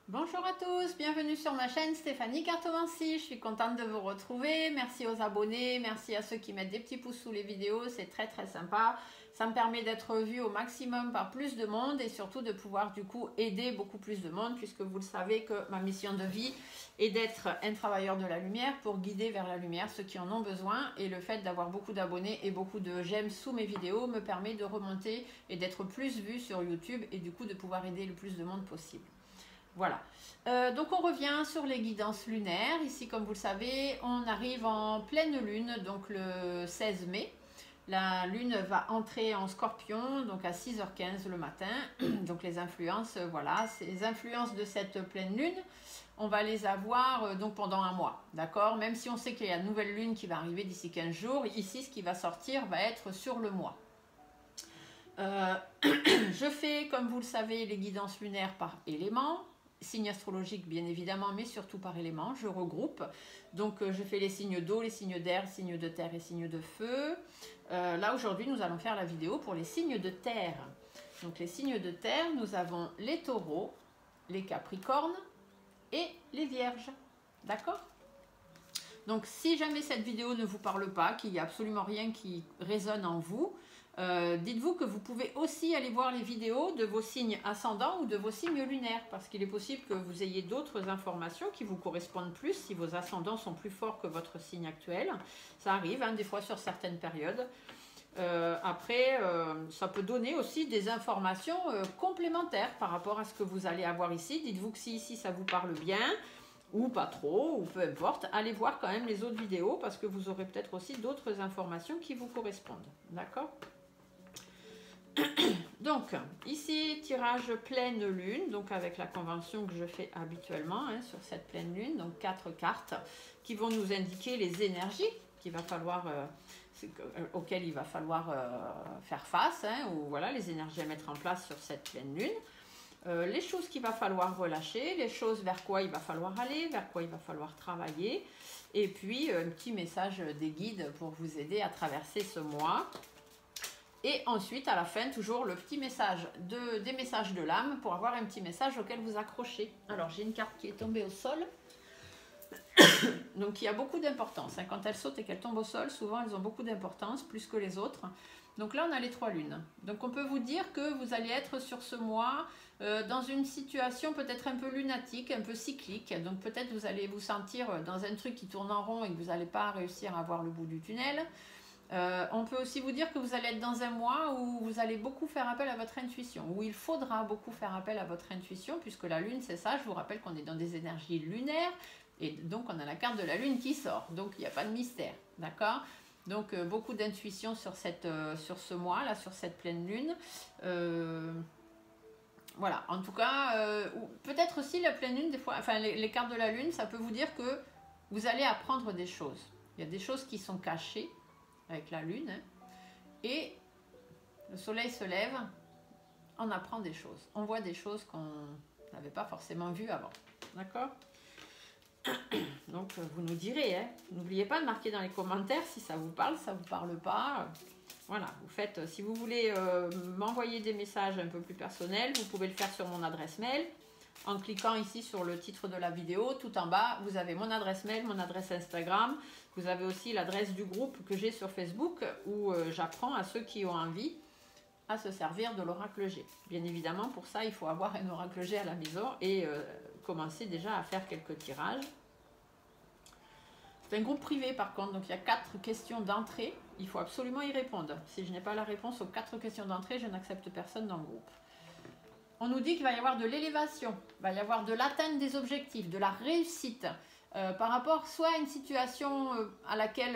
Bonjour à tous, bienvenue sur ma chaîne Stéphanie Cartomancie. Je suis contente de vous retrouver. Merci aux abonnés, merci à ceux qui mettent des petits pouces sous les vidéos, c'est très sympa. Ça me permet d'être vue au maximum par plus de monde et surtout de pouvoir du coup aider beaucoup plus de monde, puisque vous le savez que ma mission de vie est d'être un travailleur de la lumière pour guider vers la lumière ceux qui en ont besoin, et le fait d'avoir beaucoup d'abonnés et beaucoup de j'aime sous mes vidéos me permet de remonter et d'être plus vue sur YouTube et du coup de pouvoir aider le plus de monde possible. Voilà, donc on revient sur les guidances lunaires. Ici, comme vous le savez, on arrive en pleine lune, donc le 16 mai. La lune va entrer en scorpion, donc à 6h15 le matin. Donc les influences, voilà, ces influences de cette pleine lune, on va les avoir donc pendant un mois, d'accord? Même si on sait qu'il y a une nouvelle lune qui va arriver d'ici 15 jours, ici ce qui va sortir va être sur le mois. Je fais, comme vous le savez, les guidances lunaires par élément. Signes astrologiques bien évidemment, mais surtout par éléments, je regroupe. Donc je fais les signes d'eau, les signes d'air, signes de terre et signes de feu. Là aujourd'hui nous allons faire la vidéo pour les signes de terre. Donc les signes de terre, nous avons les taureaux, les capricornes et les vierges. D'accord? Donc si jamais cette vidéo ne vous parle pas, qu'il n'y a absolument rien qui résonne en vous, dites-vous que vous pouvez aussi aller voir les vidéos de vos signes ascendants ou de vos signes lunaires, parce qu'il est possible que vous ayez d'autres informations qui vous correspondent plus si vos ascendants sont plus forts que votre signe actuel. Ça arrive des fois sur certaines périodes. Après, ça peut donner aussi des informations complémentaires par rapport à ce que vous allez avoir ici. Dites-vous que si ici ça vous parle bien, ou pas trop, ou peu importe, allez voir quand même les autres vidéos, parce que vous aurez peut-être aussi d'autres informations qui vous correspondent. D'accord ? Donc, ici, tirage pleine lune, donc avec la convention que je fais habituellement sur cette pleine lune, donc 4 cartes qui vont nous indiquer les énergies qu'il va falloir, auxquelles il va falloir faire face, ou voilà, les énergies à mettre en place sur cette pleine lune. Les choses qu'il va falloir relâcher, les choses vers quoi il va falloir aller, vers quoi il va falloir travailler, et puis un petit message des guides pour vous aider à traverser ce mois. Et ensuite, à la fin, toujours le petit message des messages de l'âme pour avoir un petit message auquel vous accrochez. Alors, j'ai une carte qui est tombée au sol. Donc, il y a beaucoup d'importance. Quand elles sautent et qu'elles tombent au sol, souvent, elles ont beaucoup d'importance, plus que les autres. Donc là, on a les 3 lunes. Donc, on peut vous dire que vous allez être sur ce mois dans une situation peut-être un peu lunatique, un peu cyclique. Donc, peut-être vous allez vous sentir dans un truc qui tourne en rond et que vous n'allez pas réussir à voir le bout du tunnel. On peut aussi vous dire que vous allez être dans un mois où vous allez beaucoup faire appel à votre intuition, où il faudra beaucoup faire appel à votre intuition, puisque la lune, c'est ça. Je vous rappelle qu'on est dans des énergies lunaires, et donc on a la carte de la lune qui sort, donc il n'y a pas de mystère, d'accord? Donc beaucoup d'intuition sur ce mois là, sur cette pleine lune. Voilà, en tout cas, peut-être aussi la pleine lune, des fois, enfin les cartes de la lune, ça peut vous dire que vous allez apprendre des choses. Il y a des choses qui sont cachées avec la lune, et le soleil se lève, on apprend des choses, on voit des choses qu'on n'avait pas forcément vues avant, d'accord? Donc vous nous direz, n'oubliez pas de marquer dans les commentaires si ça vous parle pas, voilà, vous faites, si vous voulez m'envoyer des messages un peu plus personnels, vous pouvez le faire sur mon adresse mail, en cliquant ici sur le titre de la vidéo, tout en bas, vous avez mon adresse mail, mon adresse Instagram. Vous avez aussi l'adresse du groupe que j'ai sur Facebook, où j'apprends à ceux qui ont envie à se servir de l'oracle G. Bien évidemment, pour ça, il faut avoir un oracle G à la maison et commencer déjà à faire quelques tirages. C'est un groupe privé par contre, donc il y a 4 questions d'entrée. Il faut absolument y répondre. Si je n'ai pas la réponse aux 4 questions d'entrée, je n'accepte personne dans le groupe. On nous dit qu'il va y avoir de l'élévation, il va y avoir de l'atteinte des objectifs, de la réussite, par rapport soit à une situation à laquelle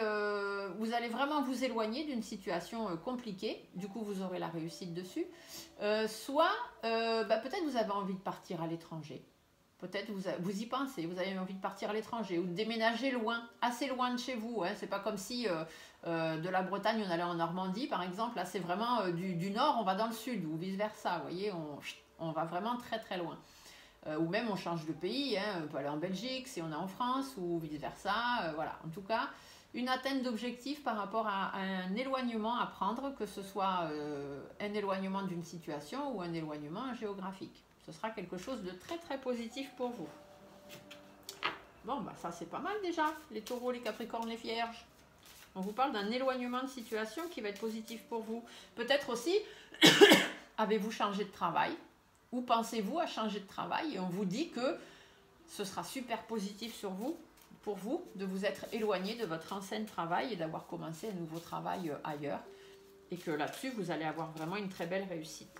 vous allez vraiment vous éloigner d'une situation compliquée, du coup vous aurez la réussite dessus, soit peut-être vous avez envie de partir à l'étranger, peut-être vous y pensez, vous avez envie de partir à l'étranger ou de déménager loin, assez loin de chez vous, c'est pas comme si de la Bretagne on allait en Normandie par exemple, là c'est vraiment du nord on va dans le sud ou vice versa, vous voyez, on va vraiment très loin. Ou même on change de pays, on peut aller en Belgique si on est en France ou vice versa, voilà. En tout cas, une atteinte d'objectif par rapport à un éloignement à prendre, que ce soit un éloignement d'une situation ou un éloignement géographique. Ce sera quelque chose de très très positif pour vous. Bon, bah ça c'est pas mal déjà, les taureaux, les capricornes, les vierges. On vous parle d'un éloignement de situation qui va être positif pour vous. Peut-être aussi, avez-vous changé de travail ou pensez-vous à changer de travail et on vous dit que ce sera super positif pour vous, de vous être éloigné de votre ancien travail et d'avoir commencé un nouveau travail ailleurs. Et que là-dessus, vous allez avoir vraiment une très belle réussite.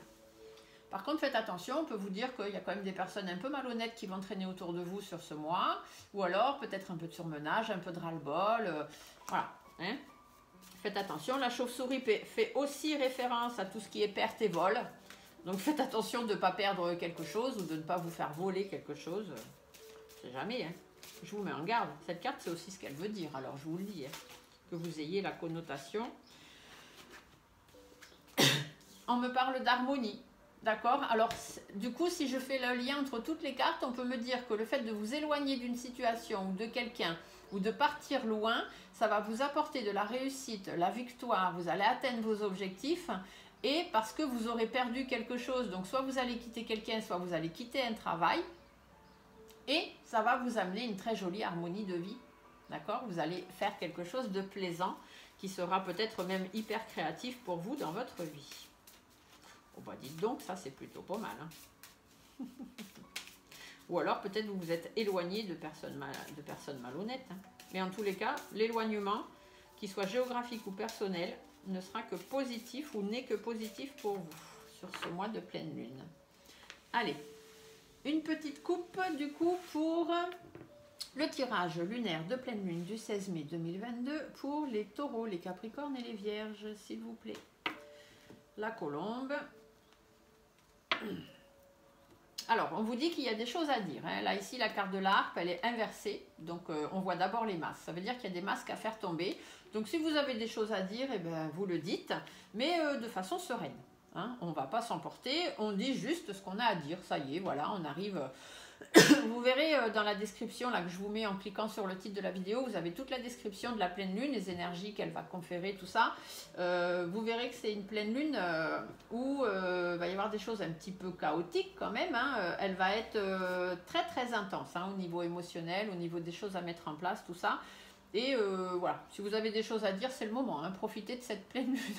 Par contre, faites attention, on peut vous dire qu'il y a quand même des personnes un peu malhonnêtes qui vont traîner autour de vous sur ce mois, ou alors peut-être un peu de surmenage, un peu de ras-le-bol, voilà. Hein. Faites attention, la chauve-souris fait aussi référence à tout ce qui est perte et vol, donc faites attention de ne pas perdre quelque chose ou de ne pas vous faire voler quelque chose, c'est jamais, hein. Je vous mets en garde, cette carte c'est aussi ce qu'elle veut dire, alors je vous le dis, hein, que vous ayez la connotation. On me parle d'harmonie. D'accord? Alors, du coup, si je fais le lien entre toutes les cartes, on peut me dire que le fait de vous éloigner d'une situation ou de quelqu'un ou de partir loin, ça va vous apporter de la réussite, la victoire, vous allez atteindre vos objectifs et parce que vous aurez perdu quelque chose. Donc, soit vous allez quitter quelqu'un, soit vous allez quitter un travail et ça va vous amener une très jolie harmonie de vie. D'accord? Vous allez faire quelque chose de plaisant qui sera peut-être même hyper créatif pour vous dans votre vie. Oh bah dites donc, ça c'est plutôt pas mal. Hein. Ou alors peut-être vous vous êtes éloigné de personnes malhonnêtes. Hein. Mais en tous les cas, l'éloignement, qu'il soit géographique ou personnel, ne sera que positif ou n'est que positif pour vous sur ce mois de pleine lune. Allez, une petite coupe du coup pour le tirage lunaire de pleine lune du 16 mai 2022 pour les taureaux, les capricornes et les vierges, s'il vous plaît. La colombe. Alors, on vous dit qu'il y a des choses à dire. Hein. Là, ici, la carte de la harpe, elle est inversée. Donc, on voit d'abord les masques. Ça veut dire qu'il y a des masques à faire tomber. Donc, si vous avez des choses à dire, eh ben, vous le dites, mais de façon sereine. Hein. On ne va pas s'emporter. On dit juste ce qu'on a à dire. Ça y est, voilà, on arrive... Vous verrez dans la description là que je vous mets en cliquant sur le titre de la vidéo, vous avez toute la description de la pleine lune, les énergies qu'elle va conférer, tout ça. Vous verrez que c'est une pleine lune où va y avoir des choses un petit peu chaotiques quand même. Hein. Elle va être très très intense hein, au niveau émotionnel, au niveau des choses à mettre en place, tout ça. Et voilà, si vous avez des choses à dire, c'est le moment. Hein. Profitez de cette pleine lune.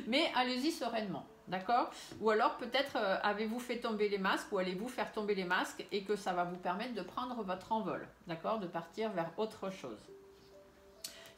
Mais allez-y sereinement. D'accord? Ou alors peut-être avez-vous fait tomber les masques ou allez-vous faire tomber les masques et que ça va vous permettre de prendre votre envol, d'accord? De partir vers autre chose.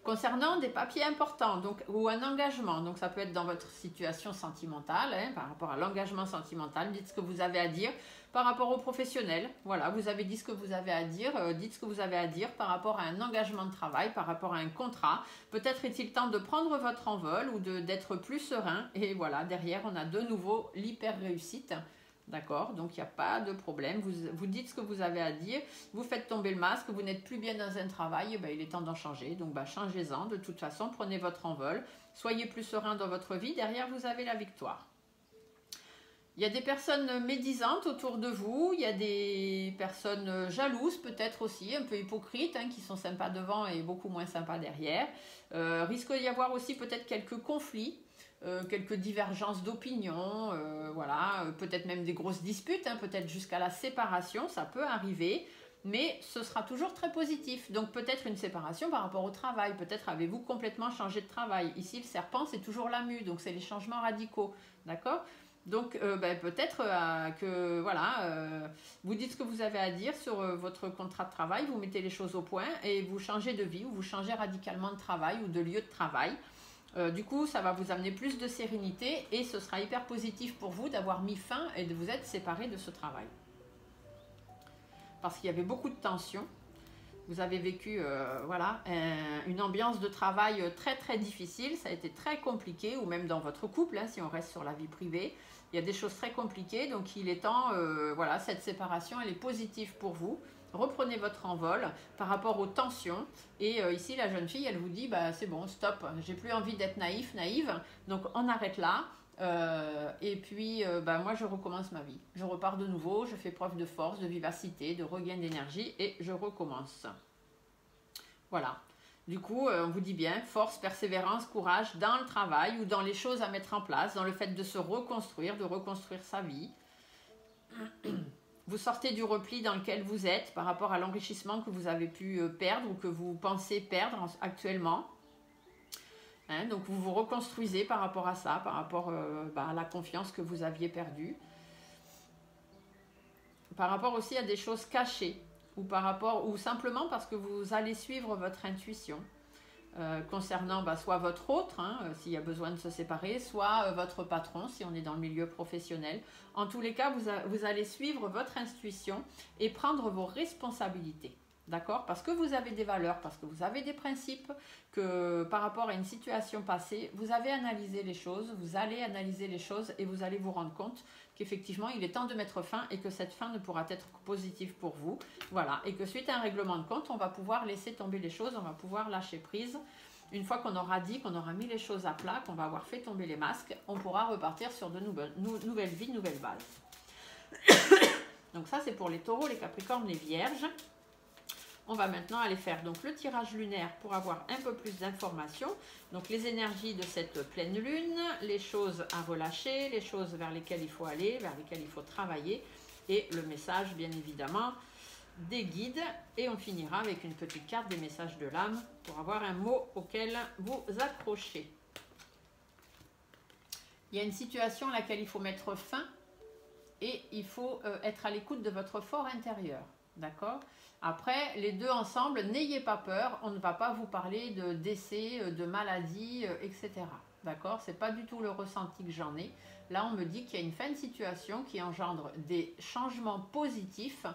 Concernant des papiers importants donc, ou un engagement, donc ça peut être dans votre situation sentimentale, hein, par rapport à l'engagement sentimental, dites ce que vous avez à dire. Par rapport aux professionnels, voilà, vous avez dit ce que vous avez à dire, dites ce que vous avez à dire par rapport à un engagement de travail, par rapport à un contrat. Peut-être est-il temps de prendre votre envol ou d'être plus serein. Et voilà, derrière, on a de nouveau l'hyper réussite. D'accord? Donc, il n'y a pas de problème. Vous dites ce que vous avez à dire. Vous faites tomber le masque. Vous n'êtes plus bien dans un travail. Ben, il est temps d'en changer. Donc, ben, changez-en. De toute façon, prenez votre envol. Soyez plus serein dans votre vie. Derrière, vous avez la victoire. Il y a des personnes médisantes autour de vous. Il y a des personnes jalouses, peut-être aussi, un peu hypocrites, hein, qui sont sympas devant et beaucoup moins sympas derrière. Risque d'y avoir aussi peut-être quelques conflits. Quelques divergences d'opinion, voilà, peut-être même des grosses disputes, hein, peut-être jusqu'à la séparation, ça peut arriver, mais ce sera toujours très positif. Donc peut-être une séparation par rapport au travail, peut-être avez-vous complètement changé de travail. Ici, le serpent, c'est toujours la mue, donc c'est les changements radicaux, d'accord? Donc peut-être que voilà, vous dites ce que vous avez à dire sur votre contrat de travail, vous mettez les choses au point et vous changez de vie ou vous changez radicalement de travail ou de lieu de travail. Du coup, ça va vous amener plus de sérénité et ce sera hyper positif pour vous d'avoir mis fin et de vous être séparé de ce travail. Parce qu'il y avait beaucoup de tensions. Vous avez vécu voilà, une ambiance de travail très très difficile. Ça a été très compliqué, ou même dans votre couple, hein, si on reste sur la vie privée. Il y a des choses très compliquées, donc il est temps, voilà, cette séparation, elle est positive pour vous. Reprenez votre envol par rapport aux tensions. Et ici, la jeune fille, elle vous dit, bah, c'est bon, stop, j'ai plus envie d'être naïve. Donc, on arrête là. Et puis, bah, moi, je recommence ma vie. Je repars de nouveau, je fais preuve de force, de vivacité, de regain d'énergie et je recommence. Voilà. Du coup, on vous dit bien, force, persévérance, courage dans le travail ou dans les choses à mettre en place, dans le fait de se reconstruire, de reconstruire sa vie. vous sortez du repli dans lequel vous êtes par rapport à l'enrichissement que vous avez pu perdre ou que vous pensez perdre actuellement. Hein, donc vous vous reconstruisez par rapport à ça, par rapport à la confiance que vous aviez perdue. Par rapport aussi à des choses cachées ou par rapport ou simplement parce que vous allez suivre votre intuition. Concernant soit votre autre, hein, s'il y a besoin de se séparer, soit votre patron, si on est dans le milieu professionnel. En tous les cas, vous allez suivre votre intuition et prendre vos responsabilités. D'accord? Parce que vous avez des valeurs, parce que vous avez des principes, que par rapport à une situation passée, vous avez analysé les choses, vous allez analyser les choses et vous allez vous rendre compte qu'effectivement, il est temps de mettre fin et que cette fin ne pourra être que positive pour vous. Voilà, et que suite à un règlement de compte, on va pouvoir laisser tomber les choses, on va pouvoir lâcher prise. Une fois qu'on aura dit, qu'on aura mis les choses à plat, qu'on va avoir fait tomber les masques, on pourra repartir sur de nouvelles vies, de nouvelles bases. Donc ça, c'est pour les taureaux, les capricornes, les vierges. On va maintenant aller faire donc le tirage lunaire pour avoir un peu plus d'informations. Donc les énergies de cette pleine lune, les choses à relâcher, les choses vers lesquelles il faut aller, vers lesquelles il faut travailler. Et le message, bien évidemment, des guides. Et on finira avec une petite carte des messages de l'âme pour avoir un mot auquel vous accrochez. Il y a une situation à laquelle il faut mettre fin et il faut être à l'écoute de votre fort intérieur. D'accord ? Après, les deux ensemble, n'ayez pas peur, on ne va pas vous parler de décès, de maladie, etc. D'accord? Ce n'est pas du tout le ressenti que j'en ai. Là, on me dit qu'il y a une fin de situation qui engendre des changements positifs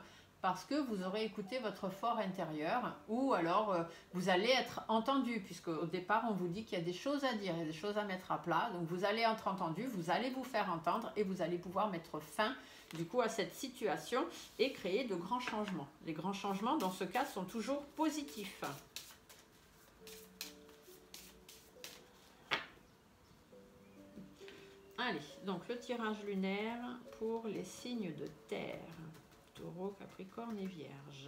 parce que vous aurez écouté votre fort intérieur ou alors vous allez être entendu puisque au départ, on vous dit qu'il y a des choses à dire, il y a des choses à mettre à plat. Donc, vous allez être entendu, vous allez vous faire entendre et vous allez pouvoir mettre fin du coup à cette situation et créer de grands changements. Les grands changements dans ce cas sont toujours positifs. Allez, donc le tirage lunaire pour les signes de terre, Taureau, Capricorne et Vierge.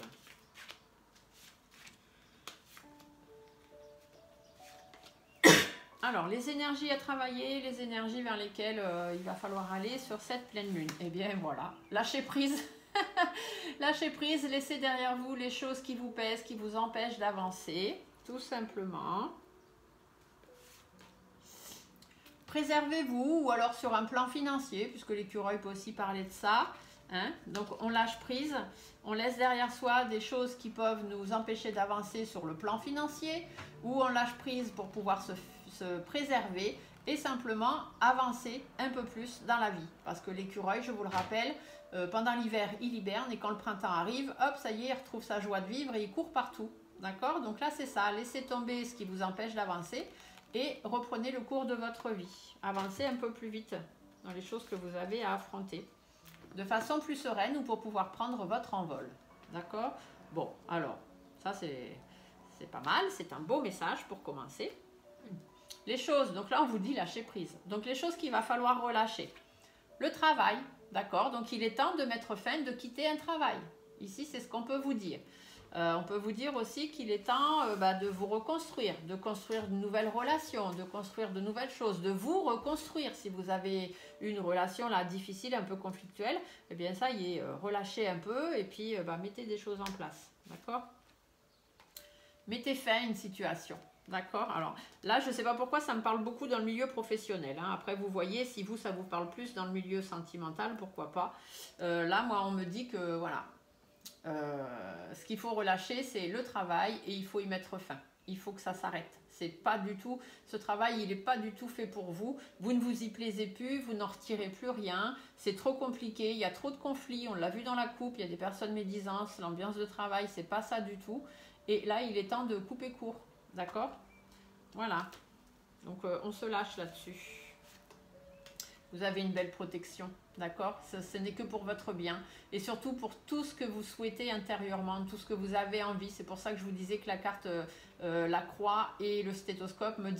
Alors, les énergies à travailler, les énergies vers lesquelles il va falloir aller sur cette pleine lune. Eh bien, voilà, lâchez prise. Lâchez prise, laissez derrière vous les choses qui vous pèsent, qui vous empêchent d'avancer, tout simplement. Préservez-vous, ou alors sur un plan financier, puisque l'écureuil peut aussi parler de ça. Hein? Donc, on lâche prise, on laisse derrière soi des choses qui peuvent nous empêcher d'avancer sur le plan financier, ou on lâche prise pour pouvoir se préserver et simplement avancer un peu plus dans la vie. Parce que l'écureuil, je vous le rappelle, pendant l'hiver, il hiberne et quand le printemps arrive, hop, ça y est, il retrouve sa joie de vivre et il court partout. D'accord? Donc là, c'est ça. Laissez tomber ce qui vous empêche d'avancer et reprenez le cours de votre vie. Avancez un peu plus vite dans les choses que vous avez à affronter. De façon plus sereine ou pour pouvoir prendre votre envol. D'accord? Bon, alors, ça c'est pas mal. C'est un beau message pour commencer. Les choses, donc là on vous dit lâcher prise. Donc les choses qu'il va falloir relâcher. Le travail, d'accord? Donc il est temps de mettre fin, de quitter un travail. Ici c'est ce qu'on peut vous dire. On peut vous dire aussi qu'il est temps de vous reconstruire, de construire de nouvelles relations, de construire de nouvelles choses, de vous reconstruire. Si vous avez une relation là difficile, un peu conflictuelle, eh bien ça y est, relâchez un peu et puis mettez des choses en place. D'accord? Mettez fin à une situation. D'accord? Alors là, je ne sais pas pourquoi ça me parle beaucoup dans le milieu professionnel. Hein. Après, vous voyez, si vous, ça vous parle plus dans le milieu sentimental, pourquoi pas. Là, moi, on me dit que, voilà, ce qu'il faut relâcher, c'est le travail et il faut y mettre fin. Il faut que ça s'arrête. C'est pas du tout, ce travail, il n'est pas du tout fait pour vous. Vous ne vous y plaisez plus, vous n'en retirez plus rien. C'est trop compliqué, il y a trop de conflits. On l'a vu dans la coupe, il y a des personnes médisantes. L'ambiance de travail, c'est pas ça du tout. Et là, il est temps de couper court. D'accord? Voilà. Donc, on se lâche là-dessus. Vous avez une belle protection. D'accord? Ce n'est que pour votre bien. Et surtout pour tout ce que vous souhaitez intérieurement, tout ce que vous avez envie. C'est pour ça que je vous disais que la carte, la croix et le stéthoscope me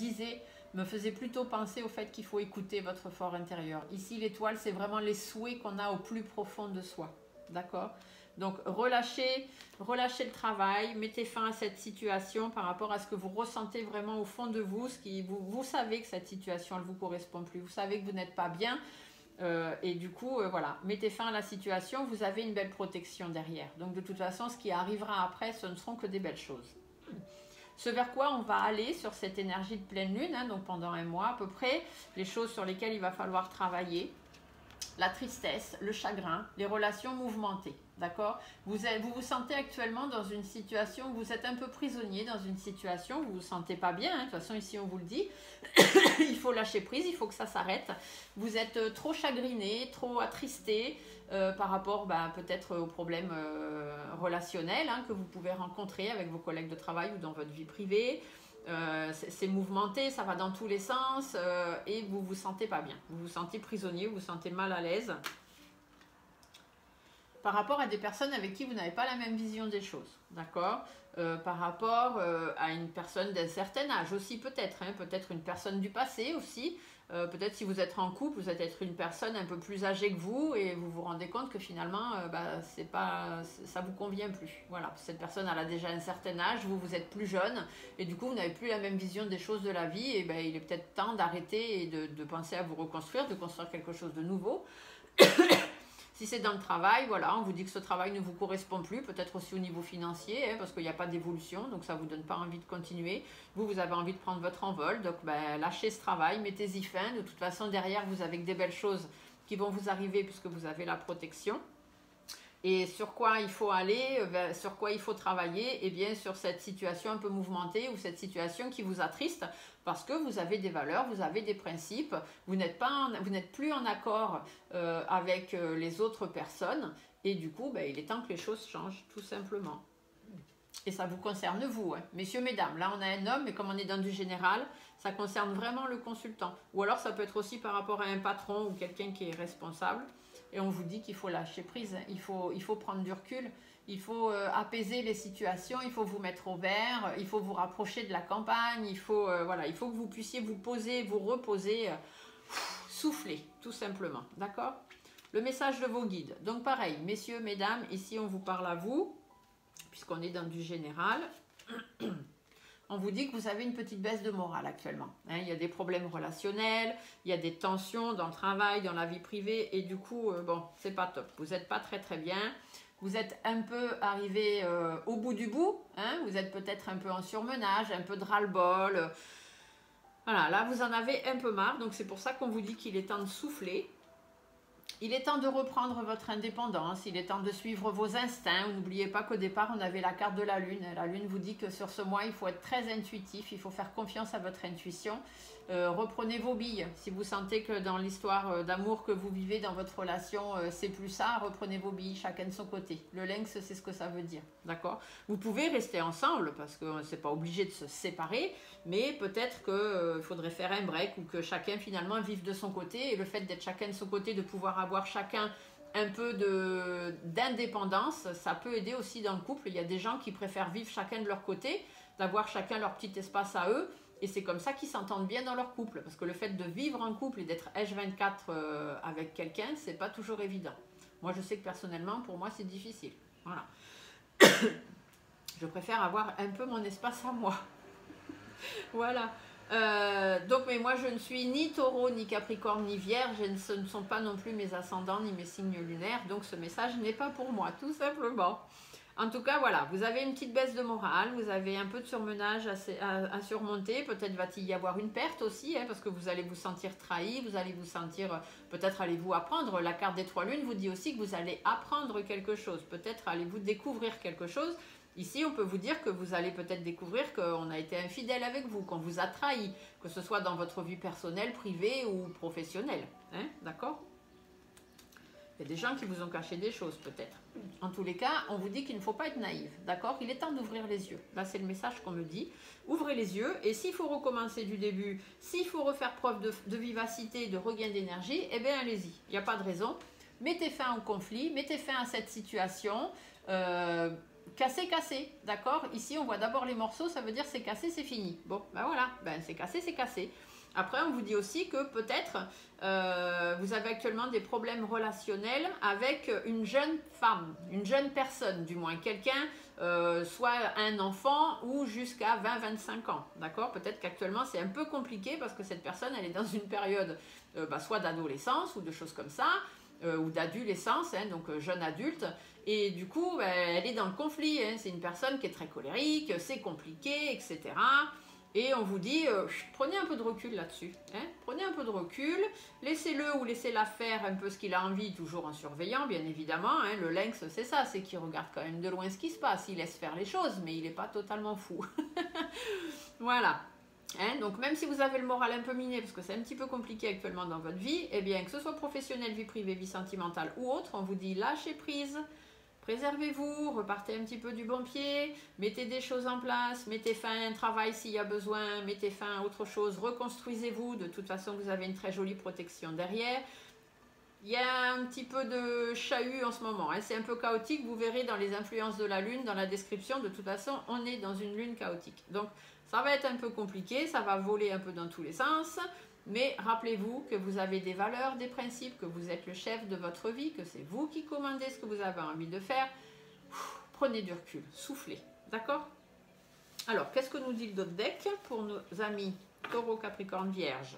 faisaient plutôt penser au fait qu'il faut écouter votre fort intérieur. Ici, l'étoile, c'est vraiment les souhaits qu'on a au plus profond de soi. D'accord? Donc, relâchez le travail, mettez fin à cette situation par rapport à ce que vous ressentez vraiment au fond de vous. Vous savez que cette situation, elle ne vous correspond plus. Vous savez que vous n'êtes pas bien. Et du coup, voilà, mettez fin à la situation, vous avez une belle protection derrière. Donc de toute façon, ce qui arrivera après, ce ne seront que des belles choses. Ce vers quoi on va aller sur cette énergie de pleine lune, hein, donc pendant un mois à peu près, les choses sur lesquelles il va falloir travailler, la tristesse, le chagrin, les relations mouvementées, d'accord? Vous vous sentez actuellement dans une situation où vous êtes un peu prisonnier, dans une situation où vous ne vous sentez pas bien, hein, de toute façon ici on vous le dit, il faut lâcher prise, il faut que ça s'arrête. Vous êtes trop chagriné, trop attristé par rapport peut-être aux problèmes relationnels hein, que vous pouvez rencontrer avec vos collègues de travail ou dans votre vie privée. C'est mouvementé, ça va dans tous les sens et vous vous sentez pas bien. Vous vous sentez prisonnier, vous vous sentez mal à l'aise par rapport à des personnes avec qui vous n'avez pas la même vision des choses, d'accord? Par rapport à une personne d'un certain âge aussi peut-être, hein, peut-être une personne du passé aussi, peut-être si vous êtes en couple, vous êtes être une personne un peu plus âgée que vous et vous vous rendez compte que finalement ça vous convient plus. Voilà, cette personne elle a déjà un certain âge, vous êtes plus jeune et du coup vous n'avez plus la même vision des choses de la vie et il est peut-être temps d'arrêter et de penser à vous reconstruire, de construire quelque chose de nouveau. Si c'est dans le travail, voilà, on vous dit que ce travail ne vous correspond plus, peut-être aussi au niveau financier, hein, parce qu'il n'y a pas d'évolution, donc ça ne vous donne pas envie de continuer. Vous avez envie de prendre votre envol, donc lâchez ce travail, mettez-y fin. De toute façon, derrière, vous avez que des belles choses qui vont vous arriver puisque vous avez la protection. Et sur quoi il faut aller, sur quoi il faut travailler, eh bien sur cette situation un peu mouvementée ou cette situation qui vous attriste parce que vous avez des valeurs, vous avez des principes, vous n'êtes plus en accord avec les autres personnes et du coup il est temps que les choses changent tout simplement. Et ça vous concerne vous, hein. Messieurs, mesdames, là on a un homme mais comme on est dans du général, ça concerne vraiment le consultant. Ou alors ça peut être aussi par rapport à un patron ou quelqu'un qui est responsable. Et on vous dit qu'il faut lâcher prise, il faut prendre du recul, il faut apaiser les situations, il faut vous mettre au vert, il faut vous rapprocher de la campagne, il faut que vous puissiez vous poser, vous reposer, souffler, tout simplement, d'accord? Le message de vos guides. Donc pareil, messieurs, mesdames, ici on vous parle à vous, puisqu'on est dans du général. On vous dit que vous avez une petite baisse de morale actuellement. Hein, il y a des problèmes relationnels, il y a des tensions dans le travail, dans la vie privée, et du coup, c'est pas top. Vous n'êtes pas très très bien. Vous êtes un peu arrivé au bout du bout. Hein, vous êtes peut-être un peu en surmenage, un peu de ras-le-bol. Voilà, là vous en avez un peu marre, donc c'est pour ça qu'on vous dit qu'il est temps de souffler. Il est temps de reprendre votre indépendance, il est temps de suivre vos instincts. N'oubliez pas qu'au départ, on avait la carte de la Lune. La Lune vous dit que sur ce mois, il faut être très intuitif, il faut faire confiance à votre intuition. Reprenez vos billes. Si vous sentez que dans l'histoire d'amour que vous vivez dans votre relation, c'est plus ça, reprenez vos billes, chacun de son côté. Le lynx, c'est ce que ça veut dire, d'accord? Vous pouvez rester ensemble, parce que c'est pas obligé de se séparer, mais peut-être qu'il faudrait faire un break, ou que chacun finalement vive de son côté, et le fait d'être chacun de son côté, de pouvoir avoir chacun un peu d'indépendance, ça peut aider aussi dans le couple. Il y a des gens qui préfèrent vivre chacun de leur côté, d'avoir chacun leur petit espace à eux, et c'est comme ça qu'ils s'entendent bien dans leur couple, parce que le fait de vivre en couple et d'être H24 avec quelqu'un, c'est pas toujours évident. Moi je sais que personnellement, pour moi c'est difficile. Voilà. Je préfère avoir un peu mon espace à moi. Voilà. Donc, mais moi je ne suis ni taureau, ni capricorne, ni vierge, ce ne sont pas non plus mes ascendants, ni mes signes lunaires, donc ce message n'est pas pour moi, tout simplement. En tout cas, voilà, vous avez une petite baisse de morale, vous avez un peu de surmenage à surmonter, peut-être va-t-il y avoir une perte aussi, hein, parce que vous allez vous sentir trahi, vous allez vous sentir, peut-être allez-vous apprendre, la carte des trois lunes vous dit aussi que vous allez apprendre quelque chose, peut-être allez-vous découvrir quelque chose. Ici, on peut vous dire que vous allez peut-être découvrir qu'on a été infidèle avec vous, qu'on vous a trahi, que ce soit dans votre vie personnelle, privée ou professionnelle, hein, d'accord? Il y a des gens qui vous ont caché des choses peut-être. En tous les cas, on vous dit qu'il ne faut pas être naïf, d'accord? Il est temps d'ouvrir les yeux. Là, c'est le message qu'on me dit. Ouvrez les yeux et s'il faut recommencer du début, s'il faut refaire preuve de vivacité, de regain d'énergie, eh bien, allez-y. Il n'y a pas de raison. Mettez fin au conflit, mettez fin à cette situation. Cassé, d'accord? Ici, on voit d'abord les morceaux, ça veut dire c'est cassé, c'est fini. Bon, ben voilà, c'est cassé, c'est cassé. Après, on vous dit aussi que peut-être vous avez actuellement des problèmes relationnels avec une jeune femme, une jeune personne du moins, quelqu'un, soit un enfant ou jusqu'à 20-25 ans, d'accord? Peut-être qu'actuellement c'est un peu compliqué parce que cette personne, elle est dans une période soit d'adolescence ou de choses comme ça, ou d'adolescence, hein, donc jeune adulte, et du coup, elle est dans le conflit, hein, c'est une personne qui est très colérique, c'est compliqué, etc. Et on vous dit, prenez un peu de recul là-dessus. Hein, prenez un peu de recul, laissez-le ou laissez-la faire un peu ce qu'il a envie, toujours en surveillant, bien évidemment. Hein, le lynx, c'est ça, c'est qu'il regarde quand même de loin ce qui se passe. Il laisse faire les choses, mais il n'est pas totalement fou. Voilà. Hein, donc même si vous avez le moral un peu miné, parce que c'est un petit peu compliqué actuellement dans votre vie, eh bien que ce soit professionnel, vie privée, vie sentimentale ou autre, on vous dit lâchez prise. Préservez-vous, repartez un petit peu du bon pied, mettez des choses en place, mettez fin à un travail s'il y a besoin, mettez fin à autre chose, reconstruisez-vous. De toute façon, vous avez une très jolie protection derrière. Il y a un petit peu de chahut en ce moment, hein. C'est un peu chaotique, vous verrez dans les influences de la lune, dans la description, de toute façon, on est dans une lune chaotique. Donc, ça va être un peu compliqué, ça va voler un peu dans tous les sens. Mais rappelez-vous que vous avez des valeurs, des principes, que vous êtes le chef de votre vie, que c'est vous qui commandez ce que vous avez envie de faire. Prenez du recul, soufflez, d'accord? Alors, qu'est-ce que nous dit le deck pour nos amis Taureau, Capricorne, Vierge?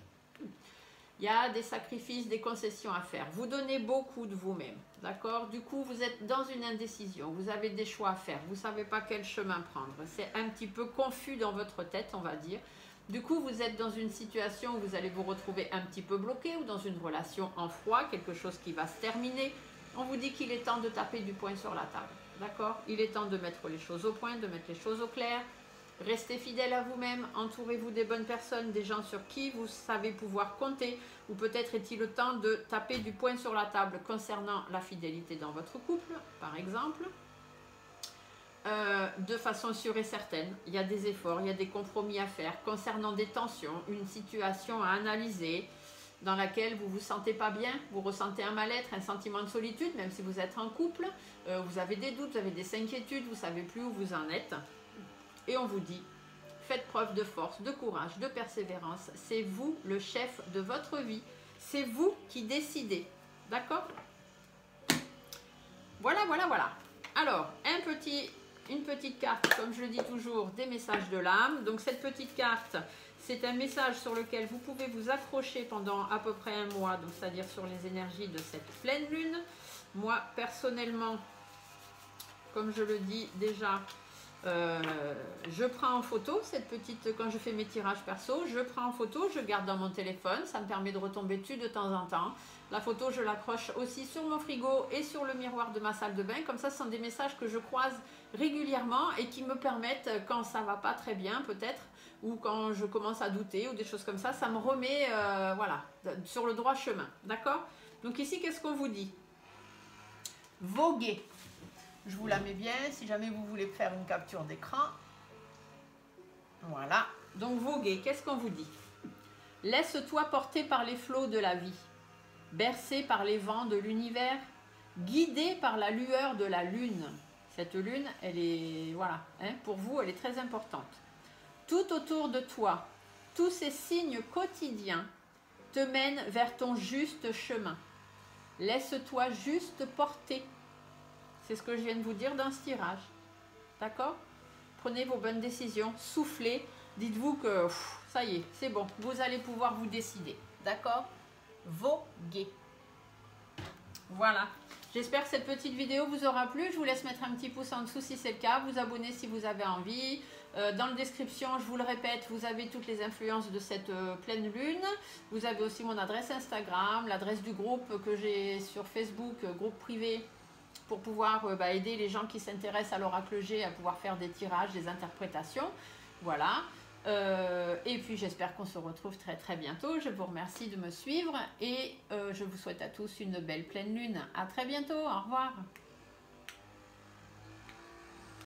Il y a des sacrifices, des concessions à faire. Vous donnez beaucoup de vous-même, d'accord? Du coup, vous êtes dans une indécision, vous avez des choix à faire, vous ne savez pas quel chemin prendre. C'est un petit peu confus dans votre tête, on va dire. Du coup, vous êtes dans une situation où vous allez vous retrouver un petit peu bloqué ou dans une relation en froid, quelque chose qui va se terminer. On vous dit qu'il est temps de taper du poing sur la table, d'accord? Il est temps de mettre les choses au point, de mettre les choses au clair. Restez fidèle à vous-même, entourez-vous des bonnes personnes, des gens sur qui vous savez pouvoir compter. Ou peut-être est-il le temps de taper du poing sur la table concernant la fidélité dans votre couple, par exemple. De façon sûre et certaine, il y a des efforts, il y a des compromis à faire concernant des tensions, une situation à analyser dans laquelle vous ne vous sentez pas bien, vous ressentez un mal-être, un sentiment de solitude, même si vous êtes en couple, vous avez des doutes, vous avez des inquiétudes, vous ne savez plus où vous en êtes. Et on vous dit, faites preuve de force, de courage, de persévérance, c'est vous le chef de votre vie, c'est vous qui décidez, d'accord? Voilà, voilà, voilà. Alors, une petite carte, comme je le dis toujours, des messages de l'âme. Donc cette petite carte, c'est un message sur lequel vous pouvez vous accrocher pendant à peu près un mois, donc c'est-à-dire sur les énergies de cette pleine lune. Moi, personnellement, comme je le dis déjà, je prends en photo cette petite, quand je fais mes tirages perso, je prends en photo, je garde dans mon téléphone, ça me permet de retomber dessus de temps en temps. La photo, je l'accroche aussi sur mon frigo et sur le miroir de ma salle de bain. Comme ça, ce sont des messages que je croise régulièrement et qui me permettent, quand ça va pas très bien peut-être, ou quand je commence à douter ou des choses comme ça me remet voilà, sur le droit chemin. D'accord? Donc ici, qu'est-ce qu'on vous dit? Voguer. Je vous la mets bien si jamais vous voulez faire une capture d'écran. Voilà. Donc voguer, qu'est-ce qu'on vous dit? Laisse-toi porter par les flots de la vie, bercé par les vents de l'univers, guidé par la lueur de la lune. Cette lune, elle est, voilà, hein, pour vous, elle est très importante. Tout autour de toi, tous ces signes quotidiens te mènent vers ton juste chemin. Laisse-toi juste porter. C'est ce que je viens de vous dire dans ce tirage. D'accord? Prenez vos bonnes décisions, soufflez, dites-vous que ça y est, c'est bon, vous allez pouvoir vous décider. D'accord? Voguer. Voilà. J'espère que cette petite vidéo vous aura plu. Je vous laisse mettre un petit pouce en dessous si c'est le cas. Vous abonner si vous avez envie. Dans la description, je vous le répète, vous avez toutes les influences de cette pleine lune. Vous avez aussi mon adresse Instagram, l'adresse du groupe que j'ai sur Facebook, groupe privé, pour pouvoir aider les gens qui s'intéressent à l'oracle G à pouvoir faire des tirages, des interprétations. Voilà. Et puis j'espère qu'on se retrouve très très bientôt. Je vous remercie de me suivre et je vous souhaite à tous une belle pleine lune. À très bientôt. Au revoir.